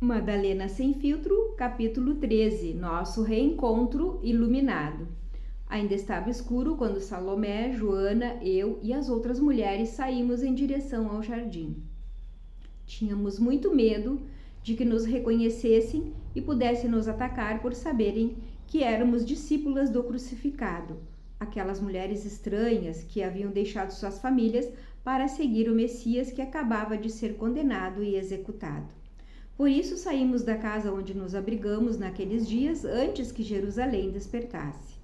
Madalena Sem Filtro, capítulo 13. Nosso reencontro iluminado. Ainda estava escuro quando Salomé, Joana, eu e as outras mulheres saímos em direção ao jardim. Tínhamos muito medo de que nos reconhecessem e pudessem nos atacar por saberem que éramos discípulas do crucificado, aquelas mulheres estranhas que haviam deixado suas famílias para seguir o Messias que acabava de ser condenado e executado. Por isso saímos da casa onde nos abrigamos naqueles dias antes que Jerusalém despertasse.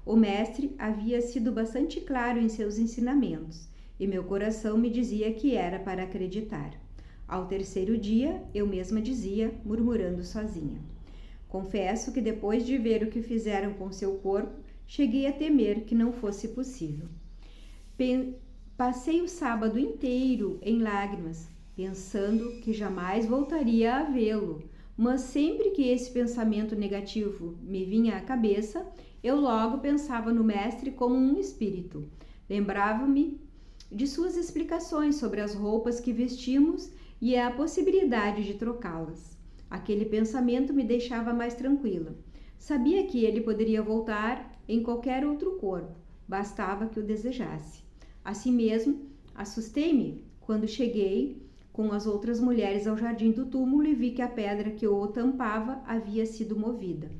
O mestre havia sido bastante claro em seus ensinamentos, e meu coração me dizia que era para acreditar. Ao terceiro dia, eu mesma dizia, murmurando sozinha. Confesso que depois de ver o que fizeram com seu corpo, cheguei a temer que não fosse possível. Passei o sábado inteiro em lágrimas, pensando que jamais voltaria a vê-lo, mas sempre que esse pensamento negativo me vinha à cabeça, eu logo pensava no mestre como um espírito. Lembrava-me de suas explicações sobre as roupas que vestimos e a possibilidade de trocá-las. Aquele pensamento me deixava mais tranquila. Sabia que ele poderia voltar em qualquer outro corpo, bastava que o desejasse. Assim mesmo, assustei-me quando cheguei com as outras mulheres ao jardim do túmulo e vi que a pedra que o tampava havia sido movida.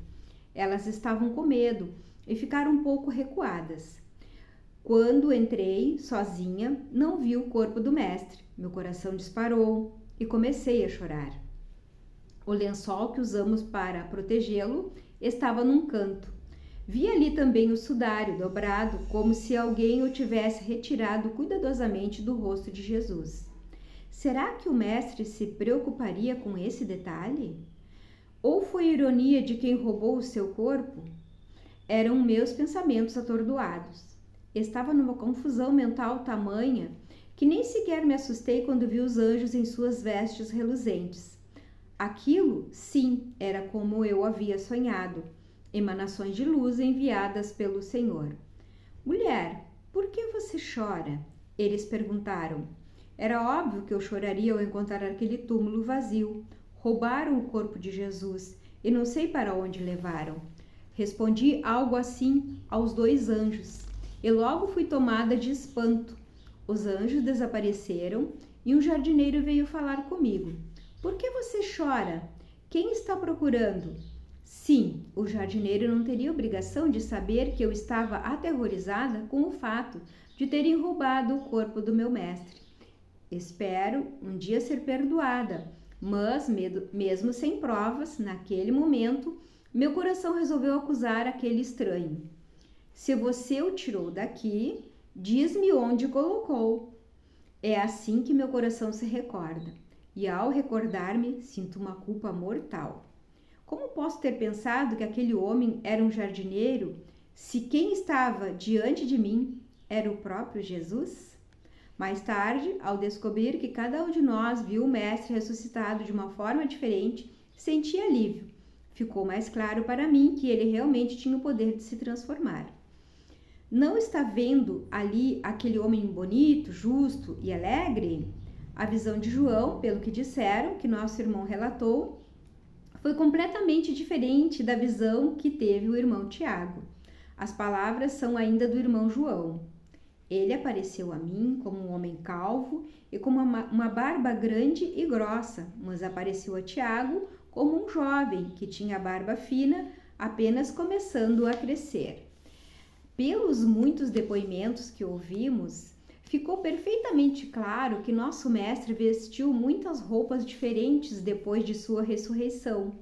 Elas estavam com medo e ficaram um pouco recuadas. Quando entrei, sozinha, não vi o corpo do mestre. Meu coração disparou e comecei a chorar. O lençol que usamos para protegê-lo estava num canto. Vi ali também o sudário dobrado, como se alguém o tivesse retirado cuidadosamente do rosto de Jesus. Será que o mestre se preocuparia com esse detalhe? Ou foi ironia de quem roubou o seu corpo? Eram meus pensamentos atordoados. Estava numa confusão mental tamanha que nem sequer me assustei quando vi os anjos em suas vestes reluzentes. Aquilo, sim, era como eu havia sonhado, emanações de luz enviadas pelo Senhor. Mulher, por que você chora? Eles perguntaram. Era óbvio que eu choraria ao encontrar aquele túmulo vazio. Roubaram o corpo de Jesus e não sei para onde levaram. Respondi algo assim aos dois anjos e logo fui tomada de espanto. Os anjos desapareceram e um jardineiro veio falar comigo. Por que você chora? Quem está procurando? Sim, o jardineiro não teria obrigação de saber que eu estava aterrorizada com o fato de terem roubado o corpo do meu mestre. Espero um dia ser perdoada, mas mesmo sem provas, naquele momento, meu coração resolveu acusar aquele estranho. Se você o tirou daqui, diz-me onde colocou. É assim que meu coração se recorda, e ao recordar-me, sinto uma culpa mortal. Como posso ter pensado que aquele homem era um jardineiro, se quem estava diante de mim era o próprio Jesus? Mais tarde, ao descobrir que cada um de nós viu o mestre ressuscitado de uma forma diferente, senti alívio. Ficou mais claro para mim que ele realmente tinha o poder de se transformar. Não está vendo ali aquele homem bonito, justo e alegre? A visão de João, pelo que disseram, que nosso irmão relatou, foi completamente diferente da visão que teve o irmão Tiago. As palavras são ainda do irmão João. Ele apareceu a mim como um homem calvo e com uma barba grande e grossa, mas apareceu a Tiago como um jovem que tinha a barba fina, apenas começando a crescer. Pelos muitos depoimentos que ouvimos, ficou perfeitamente claro que nosso mestre vestiu muitas roupas diferentes depois de sua ressurreição.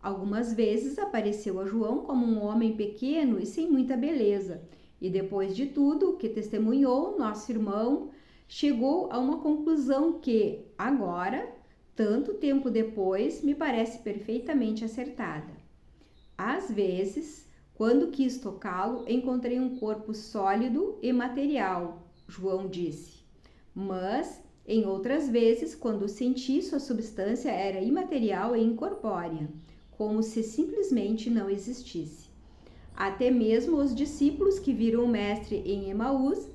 Algumas vezes apareceu a João como um homem pequeno e sem muita beleza. E depois de tudo o que testemunhou, nosso irmão chegou a uma conclusão que, agora, tanto tempo depois, me parece perfeitamente acertada. Às vezes, quando quis tocá-lo, encontrei um corpo sólido e material, João disse. Mas, em outras vezes, quando senti, sua substância era imaterial e incorpórea, como se simplesmente não existisse. Até mesmo os discípulos que viram o mestre em Emaús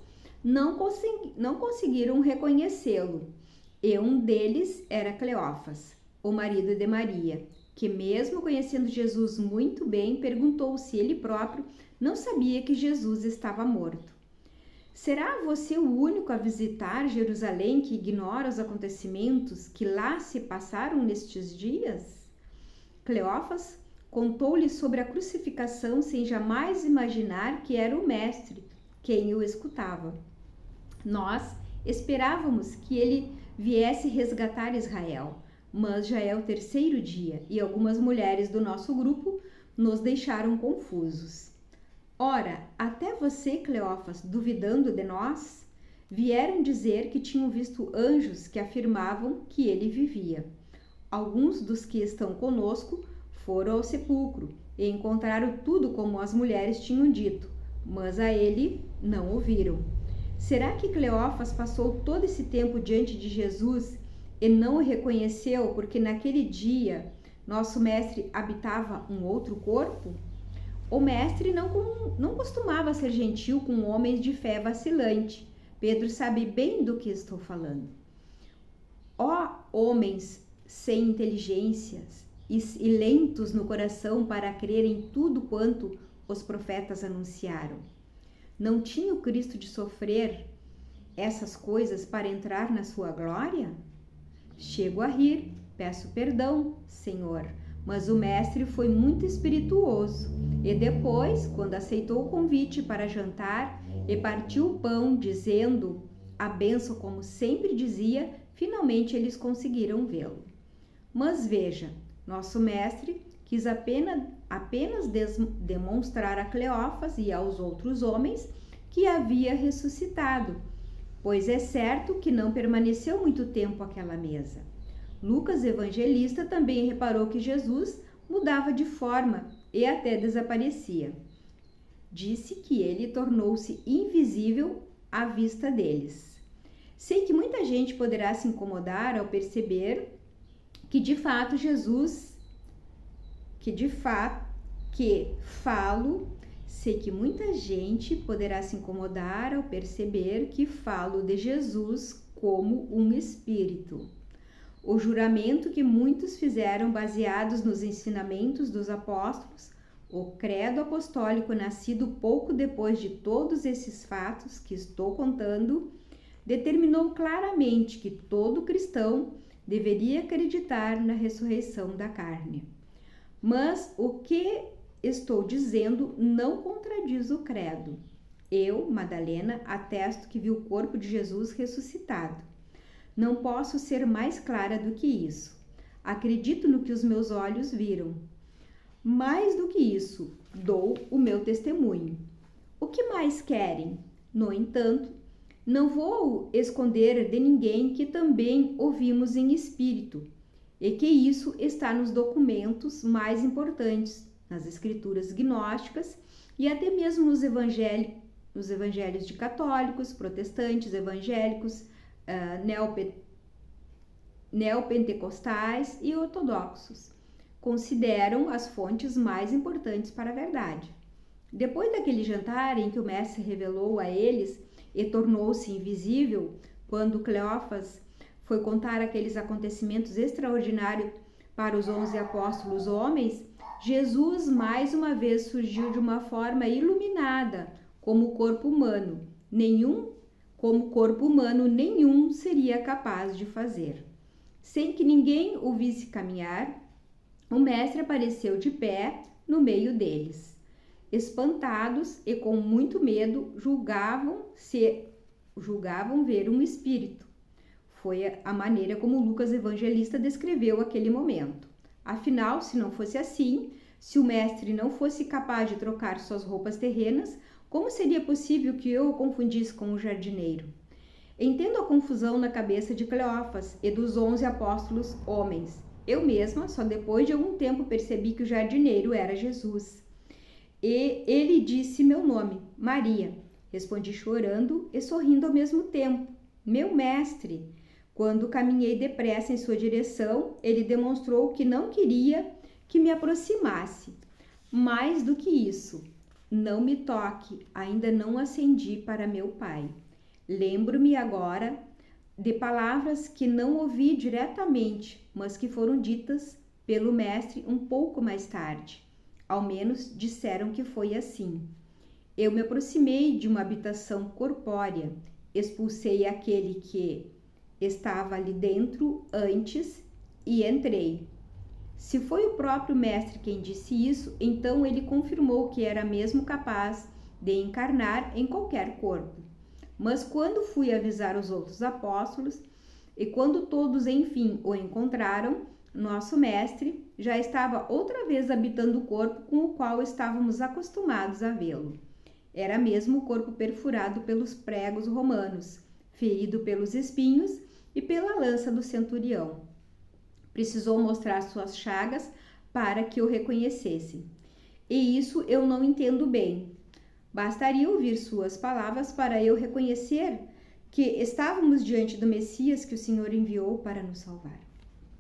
não conseguiram reconhecê-lo, e um deles era Cleófas. o marido de Maria, que mesmo conhecendo Jesus muito bem, perguntou se ele próprio não sabia que Jesus estava morto. Será você o único a visitar Jerusalém que ignora os acontecimentos que lá se passaram nestes dias? Cleófas contou-lhe sobre a crucificação sem jamais imaginar que era o mestre quem o escutava. Nós esperávamos que ele viesse resgatar Israel, mas já é o terceiro dia e algumas mulheres do nosso grupo nos deixaram confusos. Ora, até você, Cleófas, duvidando de nós, vieram dizer que tinham visto anjos que afirmavam que ele vivia. Alguns dos que estão conosco foram ao sepulcro e encontraram tudo como as mulheres tinham dito, mas a ele não ouviram. Será que Cleófas passou todo esse tempo diante de Jesus e não o reconheceu porque naquele dia nosso mestre habitava um outro corpo? O mestre não costumava ser gentil com homens de fé vacilante. Pedro sabe bem do que estou falando. Ó homens sem inteligências e lentos no coração para crer em tudo quanto os profetas anunciaram. Não tinha o Cristo de sofrer essas coisas para entrar na sua glória? Chego a rir, peço perdão, Senhor, mas o mestre foi muito espirituoso e depois, quando aceitou o convite para jantar e partiu o pão dizendo a bênção como sempre dizia, finalmente eles conseguiram vê-lo. Mas veja, nosso mestre quis apenas demonstrar a Cleófas e aos outros homens que havia ressuscitado, pois é certo que não permaneceu muito tempo àquela mesa. Lucas, evangelista, também reparou que Jesus mudava de forma e até desaparecia. Disse que ele tornou-se invisível à vista deles. Sei que muita gente poderá se incomodar ao perceber que de fato sei que muita gente poderá se incomodar ao perceber que falo de Jesus como um espírito. O juramento que muitos fizeram baseados nos ensinamentos dos apóstolos, o credo apostólico nascido pouco depois de todos esses fatos que estou contando, determinou claramente que todo cristão deveria acreditar na ressurreição da carne. Mas o que estou dizendo não contradiz o credo. Eu, Madalena, atesto que vi o corpo de Jesus ressuscitado. Não posso ser mais clara do que isso. Acredito no que os meus olhos viram. Mais do que isso, dou o meu testemunho. O que mais querem? No entanto, não vou esconder de ninguém que também ouvimos em espírito, e que isso está nos documentos mais importantes, nas escrituras gnósticas e até mesmo nos evangelhos de católicos, protestantes, evangélicos, neopentecostais e ortodoxos. Consideram as fontes mais importantes para a verdade. Depois daquele jantar em que o mestre revelou a eles e tornou-se invisível, quando Cleófas foi contar aqueles acontecimentos extraordinários para os 11 apóstolos homens, Jesus mais uma vez surgiu de uma forma iluminada, como corpo humano. Como corpo humano nenhum seria capaz de fazer. Sem que ninguém o visse caminhar, o mestre apareceu de pé no meio deles. Espantados e com muito medo, julgavam ver um espírito. Foi a maneira como Lucas evangelista descreveu aquele momento. Afinal, se não fosse assim, se o mestre não fosse capaz de trocar suas roupas terrenas, como seria possível que eu o confundisse com o jardineiro? Entendo a confusão na cabeça de Cleófas e dos 11 apóstolos homens. Eu mesma, só depois de algum tempo, percebi que o jardineiro era Jesus. E ele disse meu nome, Maria. Respondi chorando e sorrindo ao mesmo tempo. Meu mestre! Quando caminhei depressa em sua direção, ele demonstrou que não queria que me aproximasse. Mais do que isso, não me toque, ainda não acendi para meu pai. Lembro-me agora de palavras que não ouvi diretamente, mas que foram ditas pelo mestre um pouco mais tarde. Ao menos disseram que foi assim. Eu me aproximei de uma habitação corpórea, expulsei aquele que estava ali dentro antes e entrei. Se foi o próprio mestre quem disse isso, então ele confirmou que era mesmo capaz de encarnar em qualquer corpo. Mas quando fui avisar os outros apóstolos, e quando todos enfim o encontraram, nosso mestre já estava outra vez habitando o corpo com o qual estávamos acostumados a vê-lo. Era mesmo o corpo perfurado pelos pregos romanos, ferido pelos espinhos e pela lança do centurião. Precisou mostrar suas chagas para que o reconhecesse. E isso eu não entendo bem. Bastaria ouvir suas palavras para eu reconhecer que estávamos diante do Messias que o Senhor enviou para nos salvar.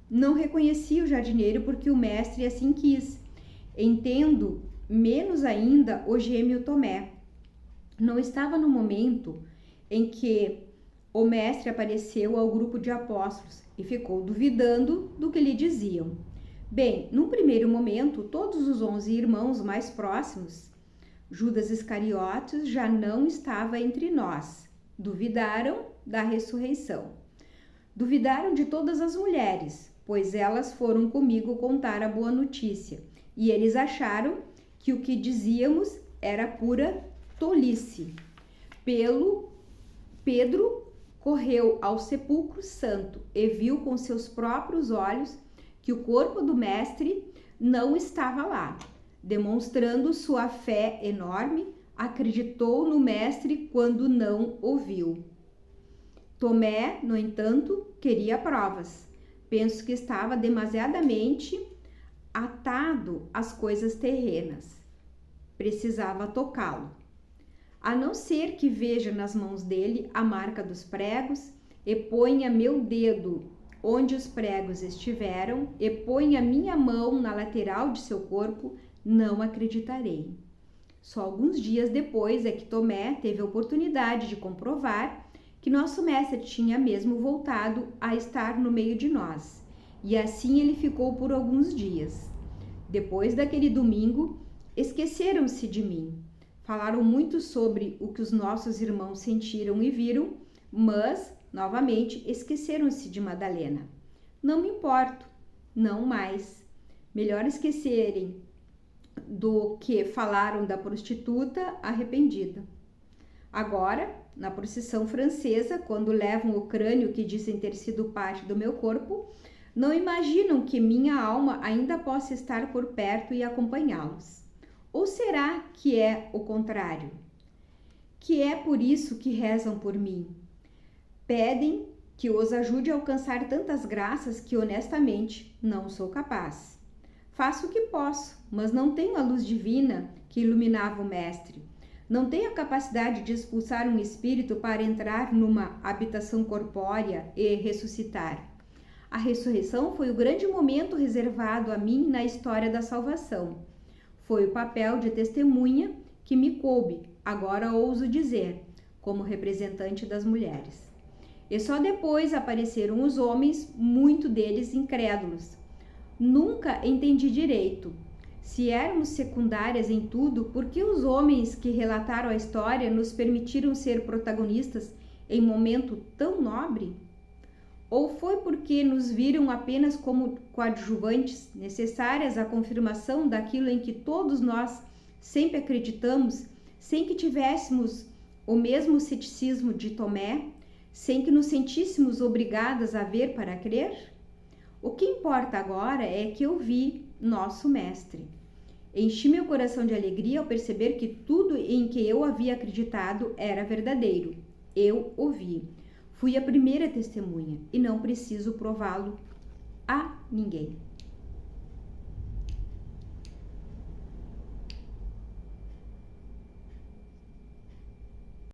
Não reconheci o jardineiro porque o mestre assim quis. Entendo menos ainda o gêmeo Tomé. Não estava no momento em que o mestre apareceu ao grupo de apóstolos e ficou duvidando do que lhe diziam. Bem, num primeiro momento, todos os 11 irmãos mais próximos, Judas Iscariotes, já não estava entre nós. Duvidaram da ressurreição. Duvidaram de todas as mulheres, pois elas foram comigo contar a boa notícia, e eles acharam que o que dizíamos era pura tolice. Pedro correu ao sepulcro santo e viu com seus próprios olhos que o corpo do mestre não estava lá. Demonstrando sua fé enorme, acreditou no mestre quando não o viu. Tomé, no entanto, queria provas. Penso que estava demasiadamente atado às coisas terrenas. Precisava tocá-lo. A não ser que veja nas mãos dele a marca dos pregos e ponha meu dedo onde os pregos estiveram e ponha minha mão na lateral de seu corpo, não acreditarei. Só alguns dias depois é que Tomé teve a oportunidade de comprovar que nosso mestre tinha mesmo voltado a estar no meio de nós. E assim ele ficou por alguns dias. Depois daquele domingo, esqueceram-se de mim. Falaram muito sobre o que os nossos irmãos sentiram e viram, mas, novamente, esqueceram-se de Madalena. Não me importo, não mais. Melhor esquecerem do que falaram da prostituta arrependida. Agora, na procissão francesa, quando levam o crânio que dizem ter sido parte do meu corpo, não imaginam que minha alma ainda possa estar por perto e acompanhá-los. Ou será que é o contrário? Que é por isso que rezam por mim? Pedem que os ajude a alcançar tantas graças que honestamente não sou capaz. Faço o que posso, mas não tenho a luz divina que iluminava o mestre. Não tenho a capacidade de expulsar um espírito para entrar numa habitação corpórea e ressuscitar. A ressurreição foi o grande momento reservado a mim na história da salvação. Foi o papel de testemunha que me coube, agora ouso dizer, como representante das mulheres. E só depois apareceram os homens, muito deles incrédulos. Nunca entendi direito. Se éramos secundárias em tudo, por que os homens que relataram a história nos permitiram ser protagonistas em momento tão nobre? Ou foi porque nos viram apenas como coadjuvantes, necessárias à confirmação daquilo em que todos nós sempre acreditamos, sem que tivéssemos o mesmo ceticismo de Tomé, sem que nos sentíssemos obrigadas a ver para crer? O que importa agora é que eu vi nosso mestre. Enchi meu coração de alegria ao perceber que tudo em que eu havia acreditado era verdadeiro. Eu o vi. Fui a primeira testemunha e não preciso prová-lo a ninguém.